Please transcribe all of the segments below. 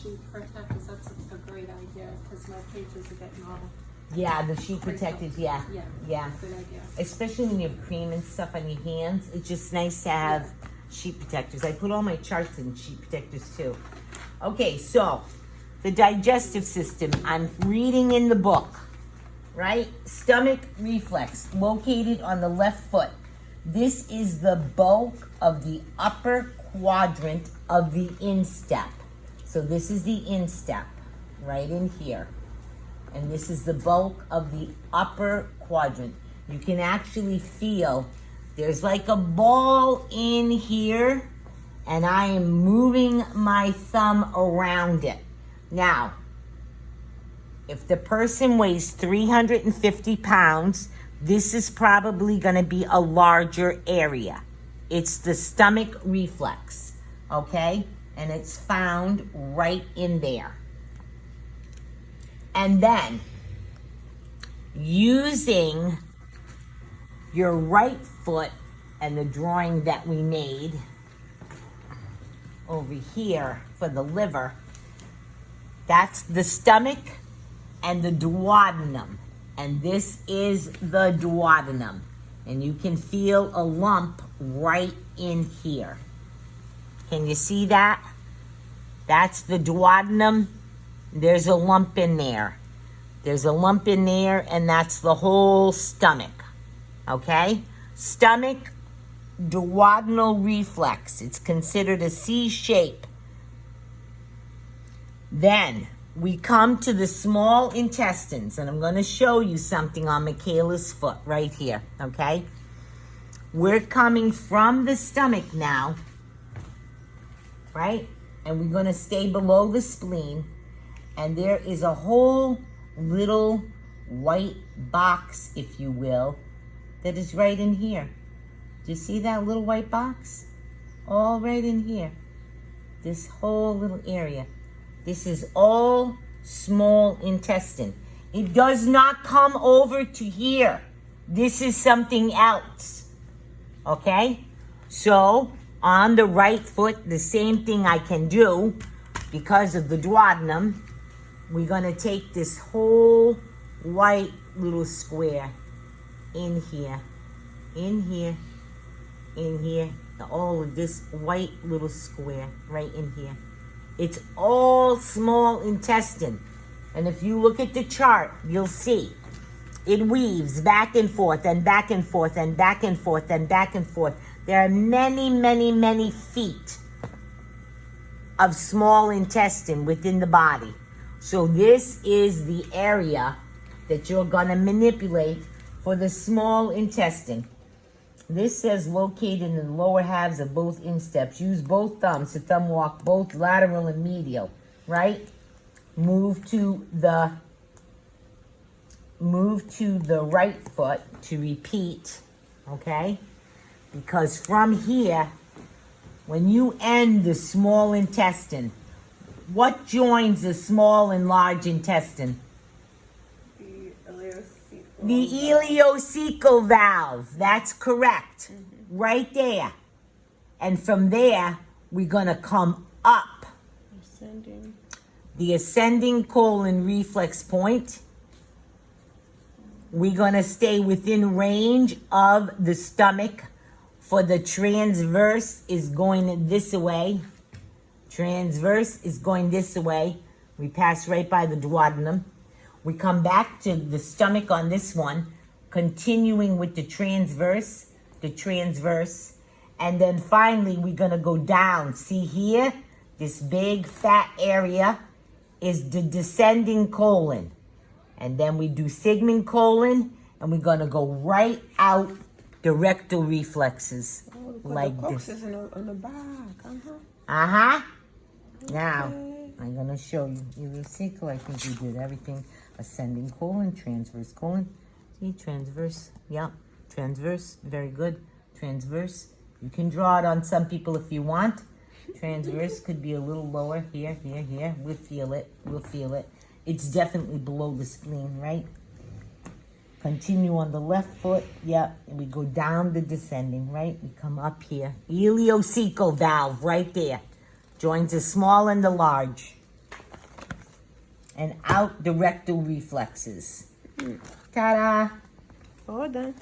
sheet protectors, that's a great idea, because my pages are getting all, Yeah, the sheet protectors, yeah. yeah, good idea. Especially when you have cream and stuff on your hands, it's just nice to have sheet protectors. I put all my charts in sheet protectors too. Okay, so the digestive system, I'm reading in the book, right? Stomach reflex, located on the left foot. This is the bulk of the upper quadrant of the instep. So this is the instep, right in here. And this is the bulk of the upper quadrant. You can actually feel there's like a ball in here, and I am moving my thumb around it. Now, if the person weighs 350 pounds, this is probably going to be a larger area. It's the stomach reflex, okay? And it's found right in there. And then, using your right foot and the drawing that we made over here for the liver, that's the stomach and the duodenum. And this is the duodenum. And you can feel a lump right in here. Can you see that? That's the duodenum. There's a lump in there. There's a lump in there, and that's the whole stomach. Okay? Stomach duodenal reflex. It's considered a C shape. Then we come to the small intestines, and I'm going to show you something on Michaela's foot right here. Okay? We're coming from the stomach now, right? And we're going to stay below the spleen. And there is a whole little white box, if you will, that is right in here. Do you see that little white box? All right in here. This whole little area. This is all small intestine. It does not come over to here. This is something else. Okay? So, on the right foot, the same thing I can do because of the duodenum. We're going to take this whole white little square in here, in here, in here, all of this white little square right in here. It's all small intestine. And if you look at the chart, you'll see it weaves back and forth and back and forth and back and forth and back and forth. There are many, many, many feet of small intestine within the body. So this is the area that you're going to manipulate for the small intestine. This says located in the lower halves of both insteps. Use both thumbs to thumb walk both lateral and medial, right? Move to the right foot to repeat, okay? Because from here, when you end the small intestine, what joins the small and large intestine? The ileocecal valve. That's correct. Mm-hmm. Right there. And from there, we're going to come up. Ascending. The ascending colon reflex point. We're going to stay within range of the stomach. For the transverse is going this way. Transverse is going this way. We pass right by the duodenum. We come back to the stomach on this one, continuing with the transverse, and then finally we're going to go down. See here? This big fat area is the descending colon. And then we do sigmoid colon, and we're going to go right out the rectal reflexes. Like this. Is on the back. Uh-huh. Uh-huh. Now, I'm going to show you. Ileocecal, I think we did everything. Ascending colon, transverse colon. See, transverse. Yep. Transverse. Very good. Transverse. You can draw it on some people if you want. Transverse could be a little lower. Here, here, here. We'll feel it. We'll feel it. It's definitely below the spleen, right? Continue on the left foot. Yep. And we go down the descending, right? We come up here. Ileocecal valve right there. Joins the small and the large. and out the rectal reflexes. Ta-da! All done.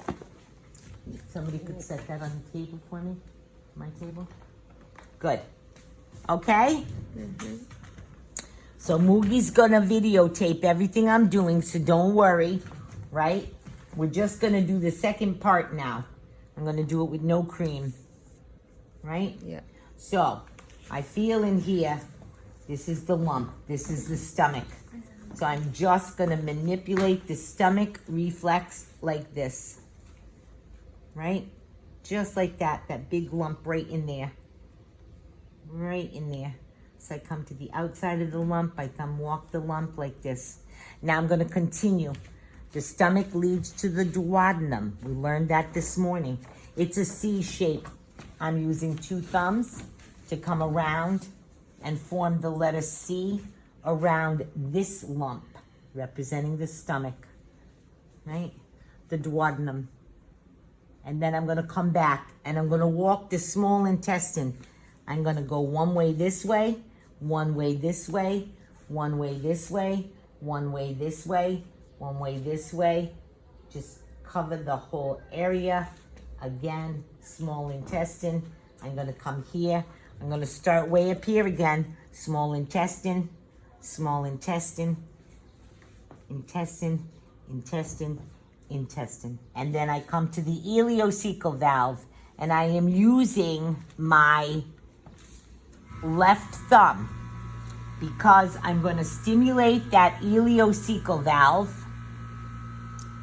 If somebody could set that on the table for me, my table. Good. Okay? So Moogie's gonna videotape everything I'm doing, so don't worry, right? We're just gonna do the second part now. I'm gonna do it with no cream, right? Yeah. So, I feel in here, this is the lump, this is the stomach. So I'm just gonna manipulate the stomach reflex like this, right? Just like that, that big lump right in there. Right in there. So I come to the outside of the lump, I come walk the lump like this. Now I'm gonna continue. The stomach leads to the duodenum. We learned that this morning. It's a C shape. I'm using 2 thumbs to come around and form the letter C around this lump, representing the stomach, right? The duodenum. And then I'm gonna come back and I'm gonna walk the small intestine. I'm gonna go one way this way, one way this way, one way this way, one way this way, one way this way. Just cover the whole area. Again, small intestine. I'm gonna come here. I'm gonna start way up here again. Small intestine, small intestine, intestine, intestine, intestine. And then I come to the ileocecal valve, and I am using my left thumb because I'm going to stimulate that ileocecal valve,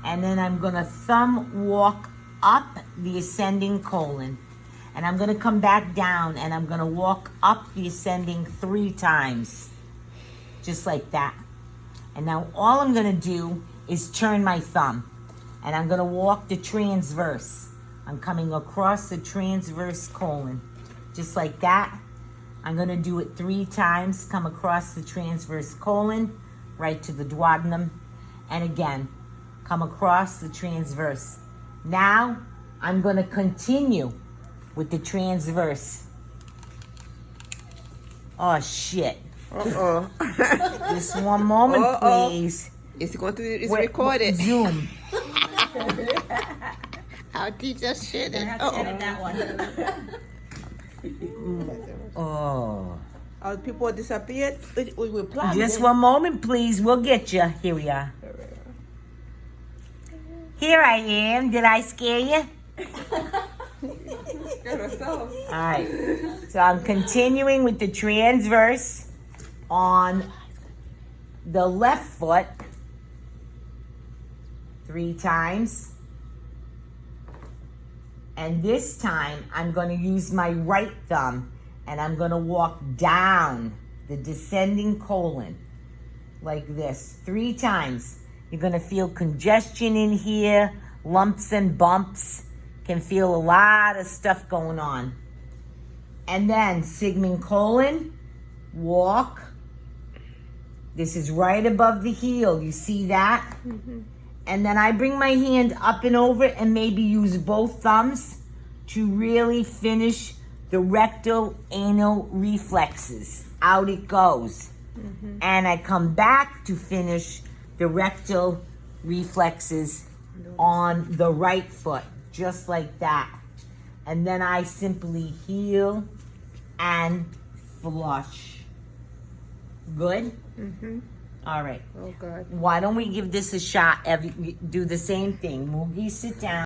and then I'm going to thumb walk up the ascending colon, and I'm going to come back down, and I'm going to walk up the ascending 3 times, just like that. And now all I'm going to do is turn my thumb, and I'm going to walk the transverse. I'm coming across the transverse colon, just like that. I'm going to do it 3 times, come across the transverse colon, right to the duodenum, and again, come across the transverse. Now, I'm going to continue with the transverse. Oh, shit. Uh-oh. Just one moment, Uh-oh. please. It's going to, it's Wait, recorded. Zoom. I'll teach us shit. that one. Oh. All the people disappeared. We will plan. Just one moment, please. We'll get you. Here we are. Here I am. Did I scare you? All right. So I'm continuing with the transverse on the left foot 3 times. And this time, I'm going to use my right thumb, and I'm going to walk down the descending colon like this 3 times. You're going to feel congestion in here, lumps and bumps. Can feel a lot of stuff going on. And then sigmoid colon, walk. This is right above the heel. You see that? Mm-hmm. And then I bring my hand up and over and maybe use both thumbs to really finish the rectal anal reflexes. Out it goes. Mm-hmm. And I come back to finish the rectal reflexes on the right foot, just like that. And then I simply heel and flush. Good? Mm-hmm. All right. Oh, God. Why don't we give this a shot? Do the same thing. Moogie, sit down.